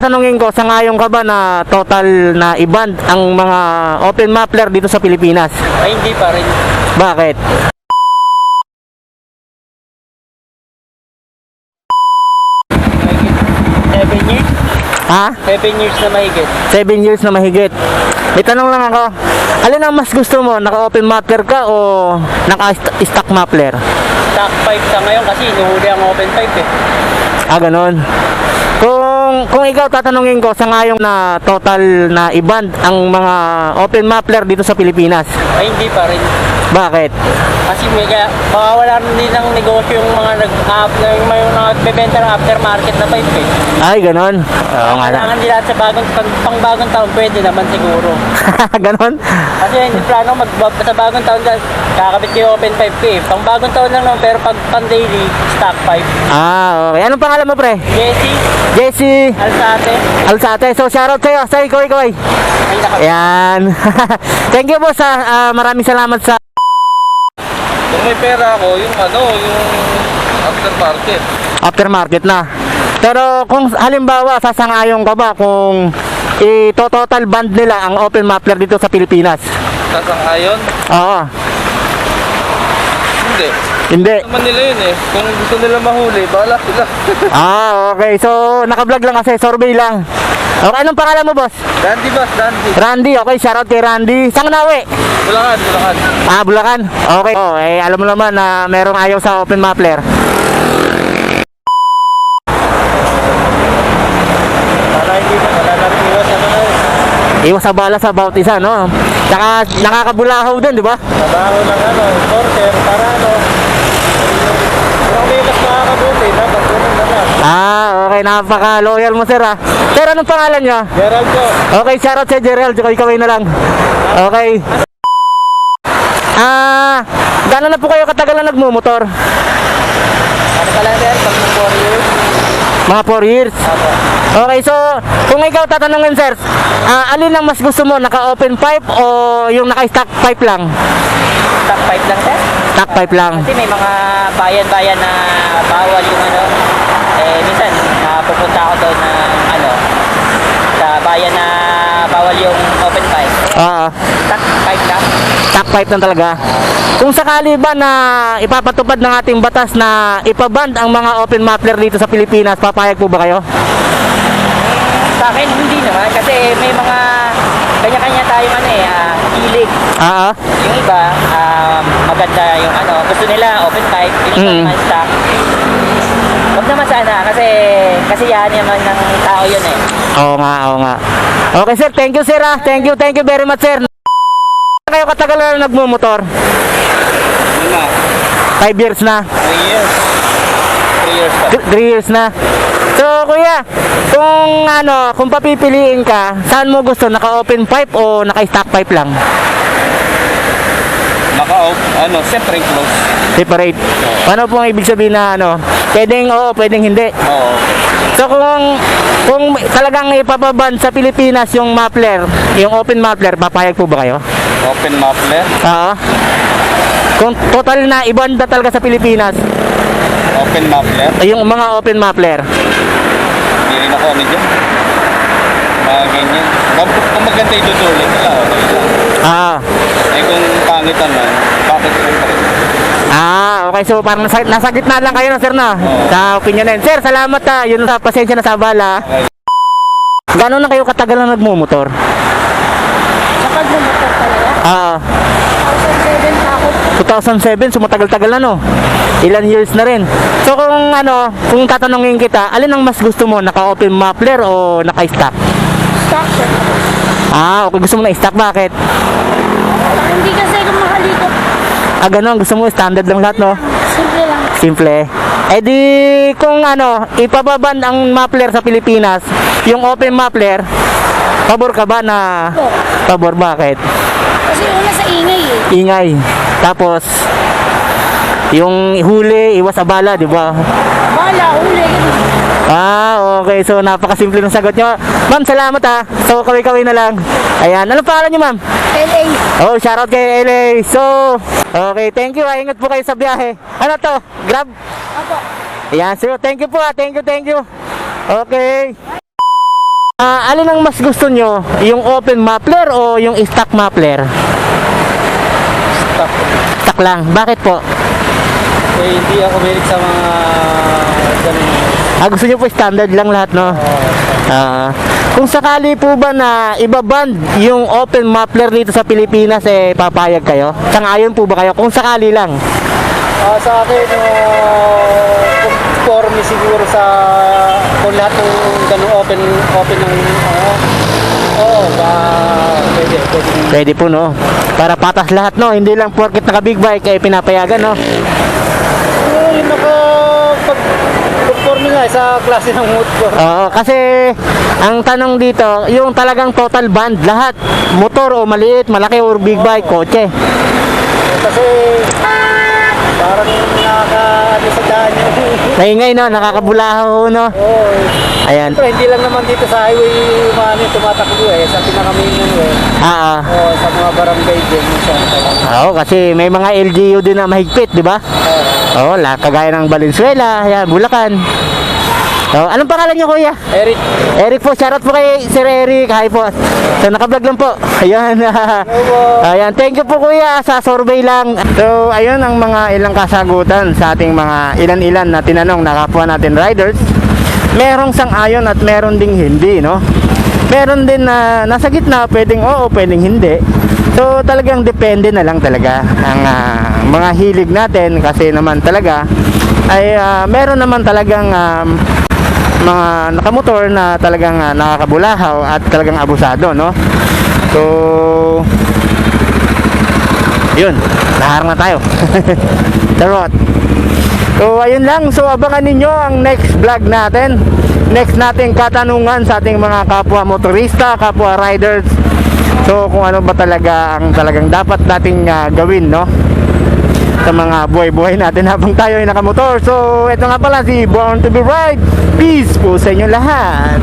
Tanungin ko, sangayon ka ba na total na i-ban ang mga open muffler dito sa Pilipinas? Ay, hindi pa rin. Bakit? Mahigit 7 years? Ha? 7 years na mahigit. 7 years na mahigit. May tanong lang ako. Alin ang mas gusto mo? Naka-open muffler ka o naka-stock muffler? Stock 5 sa ngayon kasi inuhuli ang open pipe eh. Ah, ganun. Kung ikaw tatanungin ko, sangayon na total na i-ban ang mga open muffler dito sa Pilipinas? Ay, hindi pa rin. Bakit? Kasi mawawala rin din ng negosyo yung mga yung may nagbebenta ng aftermarket na pipe eh. Ay, ganun. Oo nga na. Kailangan nila sa pang bagong taon pwede naman siguro. Ganun? Kasi hindi plano sa bagong taon kakabit kayo open pipe ko eh. Pang bagong taon lang naman pero pag pang daily, stock pipe. Ah, okay. Anong pangalan mo, pre? Jesse, Jesse Alsate. Alsate. So, shoutout sa'yo. Sa ikaw. Ay, Ayan. Thank you po sa maraming salamat sa Kung may pera ako, yung aftermarket. aftermarket na. Pero kung halimbawa sasangayon ka ba kung total ban nila ang open muffler dito sa Pilipinas? Sasang-ayon? Oo. Hindi. Hindi. Naman nila yun eh. Kung gusto nila mahuli, bahala sila. Ah, okay. So, naka-vlog lang kasi, survey lang. Okay, anong pangalan mo, boss? Dandy boss, Dandy. Randy, okay. Shoutout kay Randy. Saan nawe? Bulacan, Bulacan. Ah, Bulacan. Okay. Oh, alam mo naman na merong ayaw sa open muffler. Para hindi na, wala na rin iwas ano na yun. Iwas sa bala sa bawat isa, no? Saka nakakabulahaw din, di ba? Trabaho ng porter, para kung may mas makakabuti, dapat ganun na lang. Ah, okay. Napaka-loyal mo, sir, ah. Sir, anong pangalan niya? Gerald po. Okay, shoutout sa Gerald. Ikaw na lang. Okay. Gano'n na po kayo katagal na nagmumotor? Ano pala sir, pag ng 4 years? Mga 4 years. Apo. Okay, so kung ikaw tatanungin, sir, alin ang mas gusto mo? Naka-open pipe o yung naka-stock pipe lang? Stock pipe lang sir? Stock pipe lang. Kasi may mga bayan-bayan na bawal yung minsan pupunta ako doon na sa bayan na bawal yung open pipe. Oo. Stock pipe lang. Stock pipe lang talaga. Kung sakali ba na ipapatupad ng ating batas na ipaban ang mga open muffler dito sa Pilipinas, papayag po ba kayo? Sa akin hindi naman kasi may mga kanya-kanya tayong hilig. Oo. Yung iba, maganda yung gusto nila open pipe, yung iba naman stock. Huwag naman sana kasi yan naman ng tao yun eh. Oo nga. Okay, sir. Thank you, sir, ah. Thank you very much, sir. Kayo katagal na nagmumotor? Lima. 5 years na. 3 years. 3 years pa. 3 years na. So, kuya, kung papipiliin ka, saan mo gusto? Naka-open pipe o naka-stock pipe lang? Siyempre close. Separate. Ano po ang ibig sabihin na pwedeng oo, pwedeng hindi? Oo. So, kung talagang ipapaban sa Pilipinas yung muffler, yung open muffler, papayag po ba kayo? Open muffler. Oo. Kung total na ibanda talaga sa Pilipinas, Open muffler. yung mga open muffler. Hindi rin ako dyan. Mga ganyan. Kung maganda itutuloy, wala okay lang. Eh kung pangit naman, bakit lang pa rin? Okay. So, parang nasa gitna lang kayo na, sir, na? Sa opinion na yun. Sir, salamat, ha. Yun sa pasensya na sa abala. Gano'n na kayo katagal na nagmumotor? Kapag lumotor talaga, 2007 pa ako. 2007, so matagal-tagal na, no? Ilan years na rin. So, kung tatanungin kita, alin ang mas gusto mo? Naka-open muffler o naka-stock? Stock sir. Okay. Gusto mo na stock. Bakit? Hindi kasi ako makalikot. Gano'n. Gusto mo standard lang lahat, no? Simple lang. Simple. Eh di, kung ipababan ang muffler sa Pilipinas, yung open muffler, pabor ka ba na... Opo. Pabor, bakit? Kasi una sa ingay eh. Ingay. Tapos, yung huli, iwas abala, di ba? Bala, uli. Ganun. Okay. So, napakasimple ng sagot nyo. Ma'am, salamat, ha. So, kaway-kaway na lang. Ayan. Anong pangalan nyo, ma'am? LA. Oh, shoutout kay LA. So, okay. Thank you, ha. Ingat po kayo sa biyahe. Ano to? Grab? Ako. Ayan. So, thank you po, ha. Thank you. Okay. Alin ang mas gusto nyo? Yung open muffler o yung stock muffler? Stop. Stock lang. Bakit po? Eh, hindi ako merit sa mga ganun. Gusto nyo po standard lang lahat, no? Kung sakali po ba na ibaband yung open muffler dito sa Pilipinas, papayag kayo? Sang-ayon po ba kayo? Kung sakali lang. Sa akin, conforme siguro sa kung lahat ng ganun open ng pwede. Pwede po, no? Para patas lahat, no? Hindi lang porket naka big bike pinapayagan, no? Yung conforme nga sa klase ng motor. Oo, kasi ang tanong dito, yung talagang total band, lahat, motor o maliit, malaki or big bike, kotse. Kasi parang nakaka-ano sa daan yun. Maingay, no? Nakakabulaho, no? Ayan. Siyempre, hindi lang naman dito sa highway tumatakbo sa pinaka-main sa mga barangay din. Oo, kasi may mga LGU din na mahigpit, di ba? Oo, kagaya ng Valenzuela, ayan, Bulacan. So, anong pangalan niyo, kuya? Eric. Eric po, shoutout po kay Sir Eric. Hi po. So, naka-vlog lang po. Ayan. Ayan, thank you po kuya sa survey lang. So, ayun ang mga ilang kasagutan sa ating mga ilan-ilan na tinanong na kapwa natin riders. Merong sang-ayon at meron ding hindi, no? Meron din na nasa gitna, pwedeng oo, pwedeng hindi. So, talagang depende na lang talaga ang mga hilig natin kasi naman talaga ay meron naman talagang mga nakamotor na talagang nakakabulahaw at talagang abusado, no? So, yun, naharang na tayo. Tarot. So, ayun lang. So, abangan ninyo ang next vlog natin. Next nating katanungan sa ating mga kapwa motorista, kapwa riders. So, kung ano ba talaga ang talagang dapat nating gawin, no? Sa mga buhay-buhay natin habang tayo ay nakamotor. So, ito nga pala si Born to be Ride. Peace po sa inyo lahat.